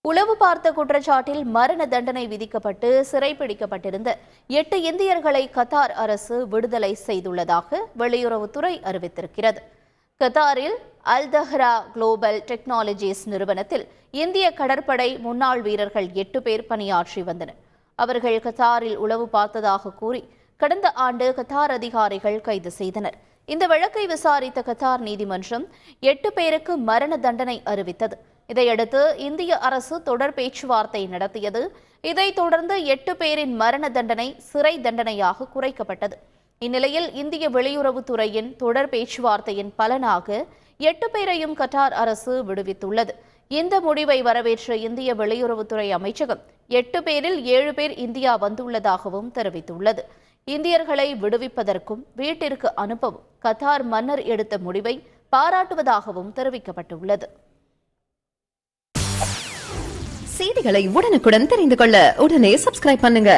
உளவு பார்த்த குற்றச்சாட்டில் மரண தண்டனை விதிக்கப்பட்டு சிறைப்பிடிக்கப்பட்டிருந்த 8 இந்தியர்களை கத்தார் அரசு விடுதலை செய்துள்ளதாக வெளியுறவுத்துறை அறிவித்திருக்கிறது. கத்தாரில் அல்தஹ்ரா குளோபல் டெக்னாலஜிஸ் நிறுவனத்தில் இந்திய கடற்படை முன்னாள் வீரர்கள் 8 பேர் பணியாற்றி வந்தனர். அவர்கள் கத்தாரில் உளவு பார்த்ததாக கூறி கடந்த ஆண்டு கத்தார் அதிகாரிகள் கைது செய்தனர். இந்த வழக்கை விசாரித்த கத்தார் நீதிமன்றம் 8 பேருக்கு மரண தண்டனை அறிவித்தது. இதையடுத்து இந்திய அரசு தொடர் பேச்சுவார்த்தை நடத்தியது. இதைத் தொடர்ந்து 8 பேரின் மரண தண்டனை சிறை தண்டனையாக குறைக்கப்பட்டது. இந்நிலையில் இந்திய வெளியுறவுத்துறையின் தொடர் பேச்சுவார்த்தையின் பலனாக 8 பேரையும் கட்டார் அரசு விடுவித்துள்ளது. இந்த முடிவை வரவேற்ற இந்திய வெளியுறவுத்துறை அமைச்சகம் 8 பேரில் 7 பேர் இந்தியா வந்துள்ளதாகவும் தெரிவித்துள்ளது. இந்தியர்களை விடுவிப்பதற்கும் வீட்டிற்கு அனுப்பவும் கத்தார் மன்னர் எடுத்த முடிவை பாராட்டுவதாகவும் தெரிவிக்கப்பட்டுள்ளது. செய்திகளை உடனுக்குடன் தெரிந்து கொள்ள உடனே சப்ஸ்கிரைப் பண்ணுங்க.